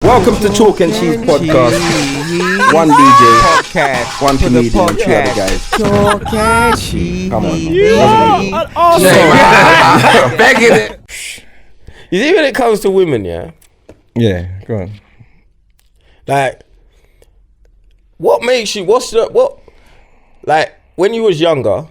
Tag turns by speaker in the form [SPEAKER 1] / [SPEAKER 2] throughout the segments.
[SPEAKER 1] Welcome to Chalk and Cheese Podcast. One DJ, podcast, one comedian, two other guys.
[SPEAKER 2] Chalk and Cheese.
[SPEAKER 1] Come on.
[SPEAKER 2] Begging it.
[SPEAKER 3] You see, when it comes to women, yeah,
[SPEAKER 1] Go on.
[SPEAKER 3] like, what makes you? Like, when you was younger,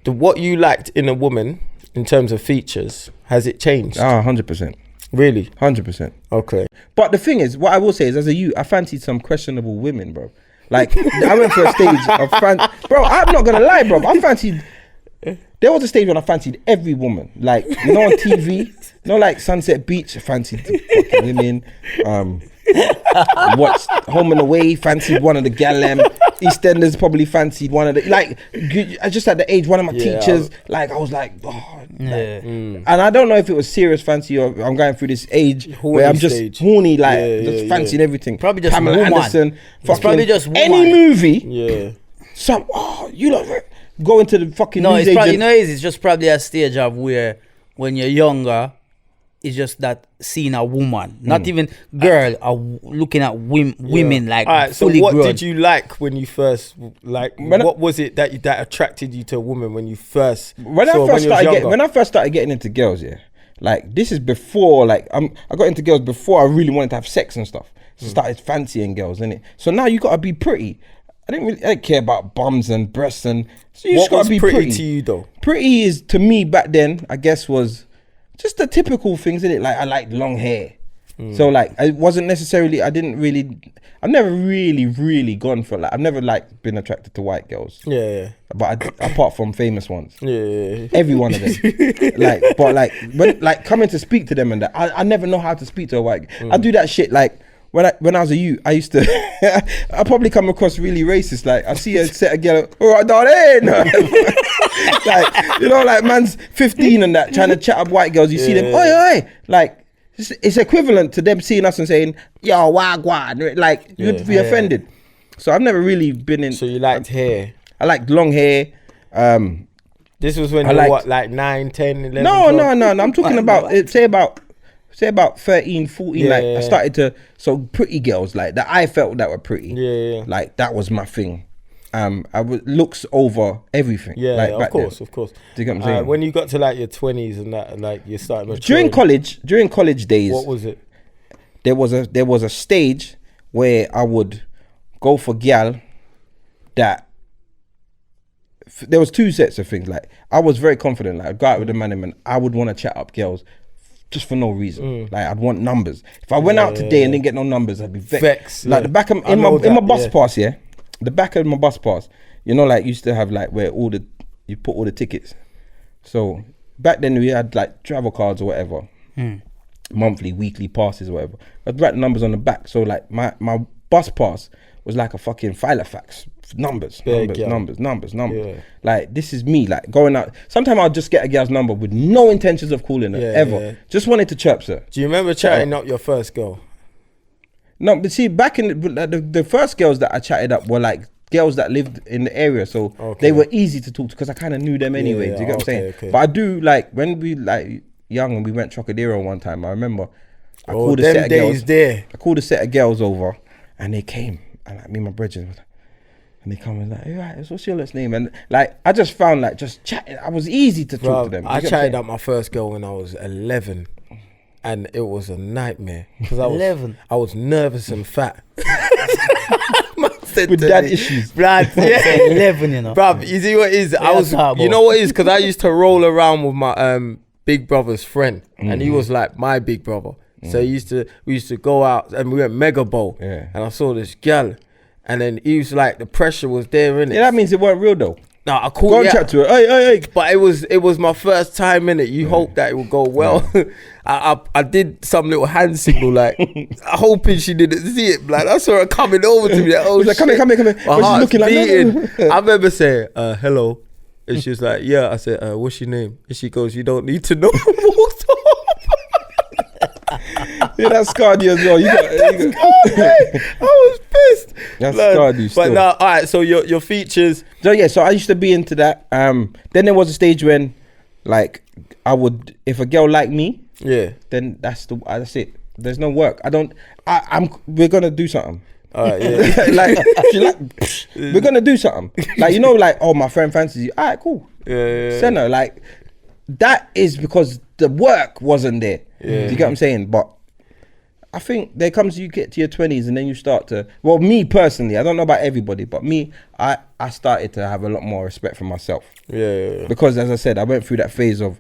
[SPEAKER 3] what you liked in a woman in terms of features, has it changed?
[SPEAKER 1] 100%.
[SPEAKER 3] Really?
[SPEAKER 1] 100%.
[SPEAKER 3] Okay.
[SPEAKER 1] But the thing is, what I will say is, as a youth, I fancied some questionable women, bro. Like, I went for a stage of bro, I'm not gonna lie, bro. I fancied. There was a stage when I fancied every woman. Like, you know, on TV, you know, like Sunset Beach, I fancied the fucking women. Watched Home and Away, fancied one of the Gallem. EastEnders probably fancied one of the, like, I just at the age, one of my teachers, like, I was like, and I don't know if it was serious fancy or I'm going through this age horny where I'm just stage. Horny, like, just fancying everything.
[SPEAKER 2] Probably just
[SPEAKER 1] Pamela
[SPEAKER 2] woman.
[SPEAKER 1] Anderson,
[SPEAKER 2] It's probably just woman.
[SPEAKER 1] Any movie.
[SPEAKER 3] Yeah.
[SPEAKER 1] Some, you know, go into the fucking
[SPEAKER 2] No,
[SPEAKER 1] news
[SPEAKER 2] it's probably,
[SPEAKER 1] agent.
[SPEAKER 2] it's just probably a stage of where when you're younger, it's just that seeing a woman, not even girl, looking at women like
[SPEAKER 3] Alright, so
[SPEAKER 2] fully
[SPEAKER 3] what
[SPEAKER 2] grown.
[SPEAKER 3] did you like when you first, like, what was it that attracted you to a woman when you first
[SPEAKER 1] When
[SPEAKER 3] saw,
[SPEAKER 1] when I first started getting into girls, like, this is before, like, I got into girls before I really wanted to have sex and stuff. So started fancying girls, innit? So now you gotta be pretty. I didn't care about bums and breasts, and so you just
[SPEAKER 3] What
[SPEAKER 1] gotta
[SPEAKER 3] was
[SPEAKER 1] be
[SPEAKER 3] pretty
[SPEAKER 1] pretty
[SPEAKER 3] to you though?
[SPEAKER 1] Pretty is, to me back then, I guess, was just the typical things, innit? Like, I liked long hair. So, like, I wasn't necessarily, I've never really gone for, like, I've never, like, been attracted to white girls.
[SPEAKER 3] Yeah.
[SPEAKER 1] But apart from famous ones.
[SPEAKER 3] Yeah.
[SPEAKER 1] Every one of them. When coming to speak to them and that, I never know how to speak to a white girl. I do that shit, like, when I was a youth, I used to, I probably come across really racist. Like, I see a set of girl, all right, darling. Like, you know, like, man's 15 and that, trying to chat up white girls. You see them, oi. Like, it's equivalent to them seeing us and saying, yo, wagwan. Like, you'd be offended. So I've never really been in.
[SPEAKER 3] So you liked hair?
[SPEAKER 1] I liked long hair.
[SPEAKER 3] This was when you were what, like 9, 10, 11?
[SPEAKER 1] No. I'm talking about, say about 13, 14, I started to, so pretty girls, like, that I felt that were pretty.
[SPEAKER 3] Yeah.
[SPEAKER 1] Like, that was my thing. I would looks over everything.
[SPEAKER 3] Yeah,
[SPEAKER 1] like,
[SPEAKER 3] of course.
[SPEAKER 1] Do you get what I'm saying?
[SPEAKER 3] When you got to, like, your 20s and that, like, you started maturing.
[SPEAKER 1] During college days.
[SPEAKER 3] What was it?
[SPEAKER 1] There was a stage where I would go for gal that, there was two sets of things. Like, I was very confident. Like, I'd go out with a man and I would want to chat up girls just for no reason. Like, I'd want numbers. If I went out today and didn't get no numbers, I'd be vexed. Like, the back of in my bus pass, the back of my bus pass, you know, like, used to have, like, where you put all the tickets. So back then we had, like, travel cards or whatever, monthly, weekly passes or whatever. I'd write the numbers on the back. So, like, my bus pass was like a fucking filofax. Numbers.
[SPEAKER 3] Yeah.
[SPEAKER 1] Like, this is me, like, going out. Sometimes I'll just get a girl's number with no intentions of calling her ever. Yeah. Just wanted to chirp her.
[SPEAKER 3] Do you remember chatting up your first girl?
[SPEAKER 1] No, but see, back in the first girls that I chatted up were, like, girls that lived in the area, so they were easy to talk to because I kind of knew them anyway. Do you get what I'm saying? Okay. But I do, like, when we, like, young and we went Trocadero one time, I remember I called a set of girls. I called a set of girls over and they came, and, like, me and my brethren, and they come and like, hey, right, what's your last name? And, like, I just found, like, just chatting, I was easy to talk to them.
[SPEAKER 3] I chatted up my first girl when I was 11. And it was a nightmare because I was nervous and fat.
[SPEAKER 1] With dad issues,
[SPEAKER 3] Brad.
[SPEAKER 2] 11, you know.
[SPEAKER 3] Bruv, you see what it is? You know what it is? Because I used to roll around with my big brother's friend, and he was like my big brother. So we used to go out and we went Mega Bowl, and I saw this gal, and then he was like, the pressure was there, innit?
[SPEAKER 1] Yeah, that means it weren't real though.
[SPEAKER 3] No, I called.
[SPEAKER 1] Go and chat to her. Hey.
[SPEAKER 3] But it was my first time in it. You hope that it would go well. I did some little hand signal, like, hoping she didn't see it. Like, I saw her coming over to me. Like, oh,
[SPEAKER 1] like, come here.
[SPEAKER 3] My
[SPEAKER 1] she's
[SPEAKER 3] heart's
[SPEAKER 1] looking
[SPEAKER 3] beating.
[SPEAKER 1] like, no.
[SPEAKER 3] I remember saying, hello. And she was like, yeah. I said, what's your name? And she goes, you don't need to know. Walked off.
[SPEAKER 1] Yeah, that scarred you as well.
[SPEAKER 3] I was pissed.
[SPEAKER 1] That's scarred you still.
[SPEAKER 3] But now, all right, so your features.
[SPEAKER 1] So yeah, so I used to be into that. Then there was a stage when, like, I would, if a girl liked me, then that's it. There's no work. We're gonna do something.
[SPEAKER 3] Yeah.
[SPEAKER 1] Like, we're gonna do something. Like, you know, like, oh, my friend fancies you. All right, cool.
[SPEAKER 3] Yeah.
[SPEAKER 1] Send her. Like, that is because the work wasn't there. Do you get what I'm saying? But I think there comes, you get to your 20s and then you start to, well, me personally, I don't know about everybody, but me, I started to have a lot more respect for myself.
[SPEAKER 3] Yeah.
[SPEAKER 1] Because, as I said, I went through that phase of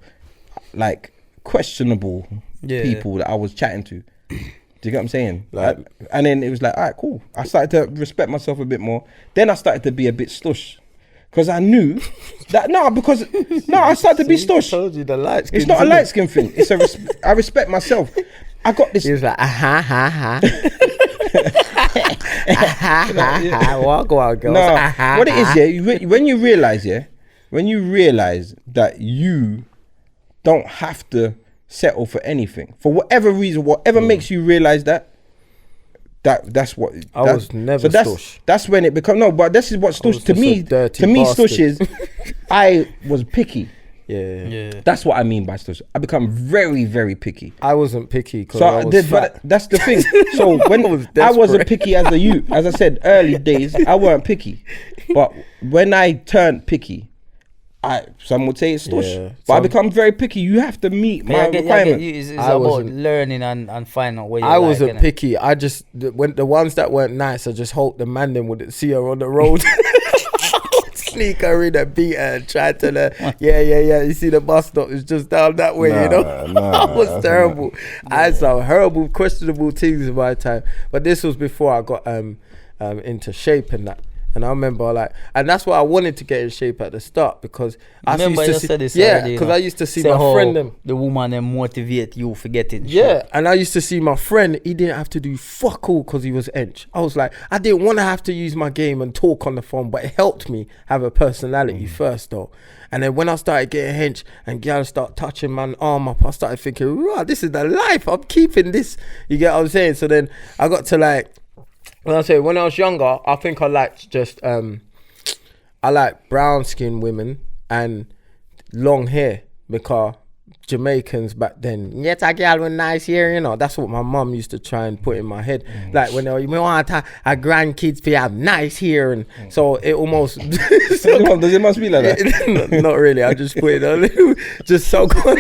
[SPEAKER 1] like questionable people that I was chatting to. Do you get what I'm saying?
[SPEAKER 3] Like,
[SPEAKER 1] and then it was like, all right, cool. I started to respect myself a bit more. Then I started to be a bit stush. Because I knew that, I started to be stush.
[SPEAKER 3] I told you the light skin.
[SPEAKER 1] It's not a light skin thing. It's I respect myself. I got this.
[SPEAKER 3] He was like, walk out, girls.
[SPEAKER 1] No, what it is, when you realize that you don't have to settle for anything, for whatever reason, whatever makes you realize that's what
[SPEAKER 3] I was never stush.
[SPEAKER 1] That's when it becomes, no, but this is what stush to me stush is. I was picky.
[SPEAKER 3] Yeah.
[SPEAKER 1] That's what I mean by stush. I become very, very picky.
[SPEAKER 3] I wasn't picky.
[SPEAKER 1] But that's the thing. So when I wasn't picky as a youth, as I said, early days, I weren't picky. But when I turned picky, some would say it's stush. But I become very picky. You have to meet my requirements.
[SPEAKER 2] It's about learning and finding out where you
[SPEAKER 3] I wasn't picky. I just, when the ones that weren't nice, I just hoped the man them wouldn't see her on the road. Sneak her in and beat her and try to tell her, yeah, you see the bus stop is just down that way, you know. I was terrible. I had some horrible, questionable things in my time. But this was before I got into shape and that. And I remember and that's why I wanted to get in shape at the start, because I used to see, I used to see my friend them.
[SPEAKER 2] The woman them motivate you for getting shape.
[SPEAKER 3] Yeah, and I used to see my friend, he didn't have to do fuck all because he was hench. I was like, I didn't want to have to use my game and talk on the phone, but it helped me have a personality first though. And then when I started getting hench and girls start touching my arm up, I started thinking, wow, this is the life, I'm keeping this. You get what I'm saying? So then I got to when I was younger, I think I liked just, I like brown skinned women and long hair, because Jamaicans back then, get a girl with nice hair, you know. That's what my mum used to try and put in my head. Like when we want our grandkids to have nice hair, and so it almost.
[SPEAKER 1] Does it must be like that?
[SPEAKER 3] Not really. I just put it on. Just so good.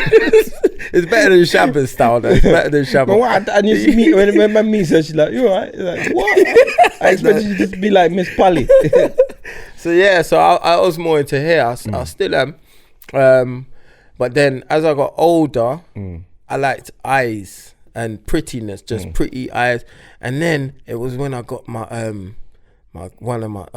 [SPEAKER 3] It's better than Shabba style though. It's better than Shabba.
[SPEAKER 1] But what? And you see me when my me says, she's like, you alright? Like, what? I expected you to be like Miss Polly.
[SPEAKER 3] So yeah, so I was more into hair. I still am. But then as I got older, I liked eyes and prettiness, just pretty eyes. And then it was when I got my I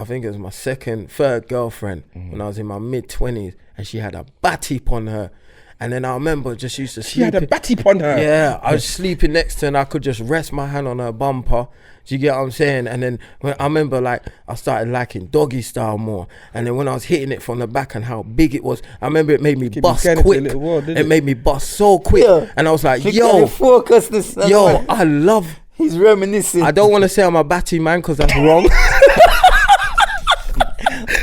[SPEAKER 3] think it was my third girlfriend when I was in my mid-20s, and she had a batty on her. And then I remember just used to sleep.
[SPEAKER 1] She had a batty on her.
[SPEAKER 3] Yeah, I was sleeping next to her and I could just rest my hand on her bumper. Do you get what I'm saying? And then when I remember I started liking doggy style more. And then when I was hitting it from the back and how big it was, I remember it made me bust quick. It made me bust so quick. Yeah. And I was like,
[SPEAKER 2] focus this.
[SPEAKER 3] I love.
[SPEAKER 2] He's reminiscing.
[SPEAKER 3] I don't want to say I'm a batty man because that's wrong.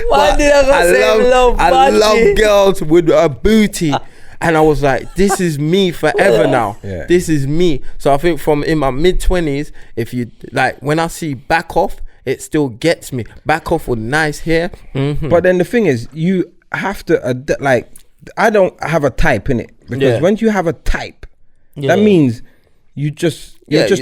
[SPEAKER 2] Why did I
[SPEAKER 3] love girls with a booty. And I was like, this is me forever now. Yeah. This is me. So I think from in my mid-20s, if you when I see back off, it still gets me. Back off with nice hair. Mm-hmm.
[SPEAKER 1] But then the thing is, you have to I don't have a type in it, because when you have a type, that means you're just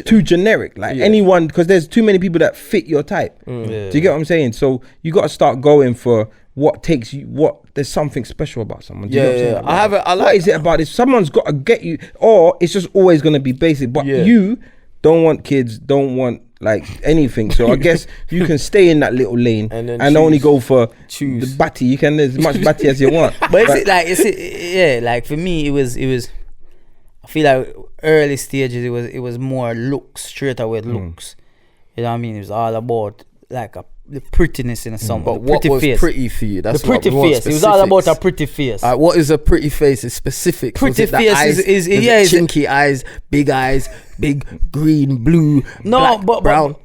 [SPEAKER 1] too generic. Anyone, because there's too many people that fit your type. Do you get what I'm saying? So you got to start going for what takes you. There's something special about someone. Do you know what I'm saying? What is it about this? Someone's got to get you, or it's just always going to be basic. But you don't want kids, don't want anything. So I guess you can stay in that little lane and only go for the batty. You can as much batty as you want.
[SPEAKER 2] But for me, it was. I feel like early stages, it was more looks, straight away looks. You know what I mean? It was all about the prettiness in a song.
[SPEAKER 3] But what was face. Pretty for you? That's
[SPEAKER 2] the pretty face. It was all about a pretty face.
[SPEAKER 3] What is a pretty face? It's specific.
[SPEAKER 2] Pretty face
[SPEAKER 3] eyes, is chinky eyes, big green, blue, black, brown.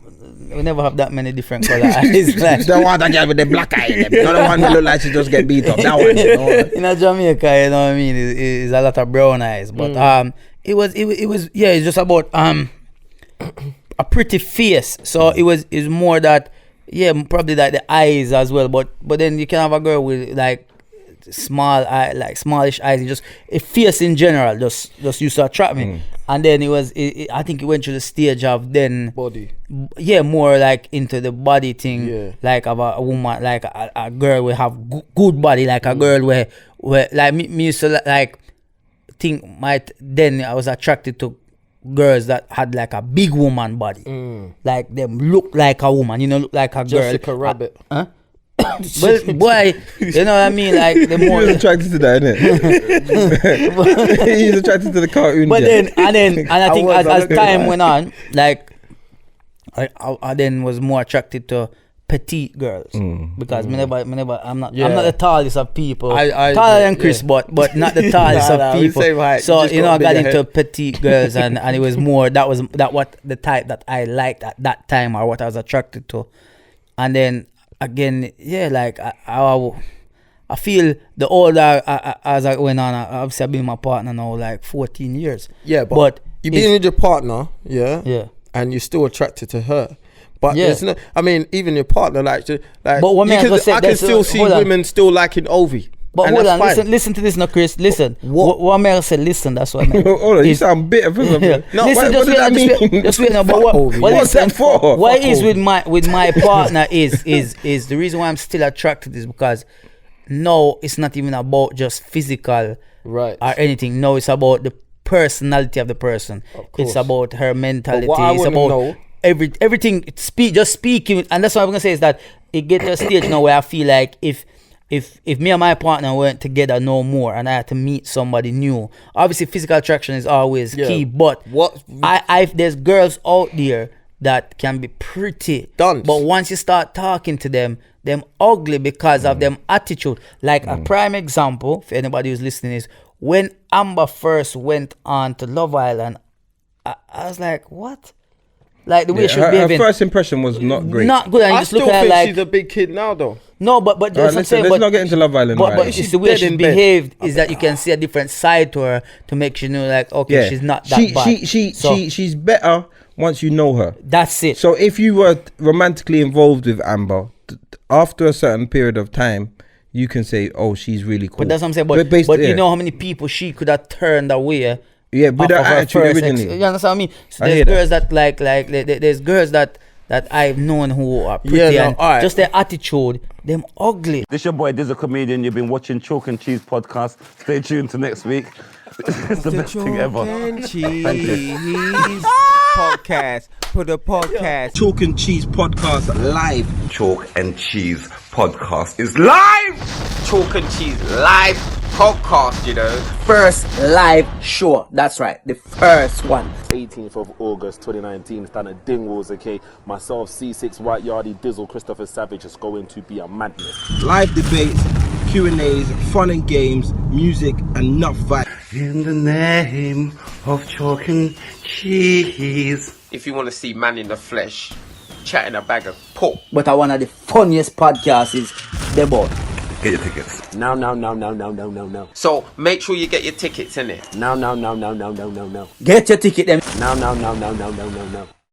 [SPEAKER 2] We never have that many different color eyes.
[SPEAKER 1] The one that girl with the black eye, the other one that look like she just get beat up. That one, you know.
[SPEAKER 2] In Jamaica, you know what I mean, is a lot of brown eyes. But it's just about a pretty face. So it was more that, yeah, probably like the eyes as well. But then you can have a girl with like small eye, like smallish eyes, and just a face in general just used to attract me. And then I think it went through the stage of then
[SPEAKER 3] body,
[SPEAKER 2] more like into the body thing, like of a woman, like a girl will have good body, like a girl where like me used to like think then I was attracted to girls that had like a big woman body, like them look like a woman, look like a girl.
[SPEAKER 3] Jessica Rabbit.
[SPEAKER 2] But boy, you know what I mean? Like the more
[SPEAKER 1] he was attracted to that, innit? He's attracted to the cartoon.
[SPEAKER 2] But then I think as time went on, like I then was more attracted to petite girls because I'm not the tallest of people. Taller than Chris, but not the tallest of people. So I got into petite girls, and it was more what the type that I liked at that time, or what I was attracted to. And then again, like I feel the older as I went on, obviously I've been with my partner now like 14 years.
[SPEAKER 3] Yeah, but you've been with your partner, and you're still attracted to her. But there's no, I mean, even your partner, like but what I can still see women still liking Ovi.
[SPEAKER 2] But hold on, listen to this now, Chris. Listen. What I said, listen, that's what I meant.
[SPEAKER 1] Hold on, you sound bitter for something.
[SPEAKER 2] No, listen, what did that mean? Just wait now, but what's that for? What is with my partner is the reason why I'm still attracted is because no, it's not even about just physical or anything. No, it's about the personality of the person. It's about her mentality. It's about everything. Just speaking, and that's what I'm gonna say is that it gets to a stage now where I feel like if me and my partner weren't together no more and I had to meet somebody new, obviously physical attraction is always key, but there's girls out there that can be pretty, but once you start talking to them ugly because of them attitude. Like a prime example for anybody who's listening is when Amber first went on to Love Island, I was like, what? Like the way she was behaving.
[SPEAKER 1] Her first impression was not great.
[SPEAKER 2] Not good. And
[SPEAKER 3] I still think she's a big kid now, though.
[SPEAKER 2] No, but
[SPEAKER 1] let's not get into Love Island.
[SPEAKER 2] But it's the way she behaved is that you can see a different side to her to make you know, like, okay, she's not that bad.
[SPEAKER 1] She's better once you know her.
[SPEAKER 2] That's it.
[SPEAKER 1] So if you were romantically involved with Amber, after a certain period of time, you can say, oh, she's really cool.
[SPEAKER 2] But that's what I'm saying. But you know how many people she could have turned away.
[SPEAKER 1] Yeah, with her attitude originally.
[SPEAKER 2] You understand what I mean? So there's girls that there's girls that I've known who are pretty and just their attitude, them ugly.
[SPEAKER 4] This your boy Dizzle comedian. You've been watching Chalk and Cheese podcast. Stay tuned to next week. It's the best thing ever.
[SPEAKER 5] Chalk and Cheese podcast. Put a podcast.
[SPEAKER 1] Chalk and Cheese podcast live.
[SPEAKER 4] Chalk and Cheese podcast is live.
[SPEAKER 5] Chalk and Cheese live podcast,
[SPEAKER 2] First live show. That's right. The first one.
[SPEAKER 6] 18th of August 2019. It's down at Dingwalls, okay? Myself, Ceesix, White Yardie, Dizzle, Christopher Savage. It's going to be a madness.
[SPEAKER 1] Live debates, Q&As, fun and games, music, and enough vibe.
[SPEAKER 4] In the name of Chalk and Cheese.
[SPEAKER 5] If you want to see man in the flesh chatting a bag of pork.
[SPEAKER 2] But one of the funniest podcasts is The Boy.
[SPEAKER 4] Get your tickets.
[SPEAKER 6] Now.
[SPEAKER 5] So make sure you get your tickets in it.
[SPEAKER 6] Now.
[SPEAKER 2] Get your ticket then.
[SPEAKER 6] Now.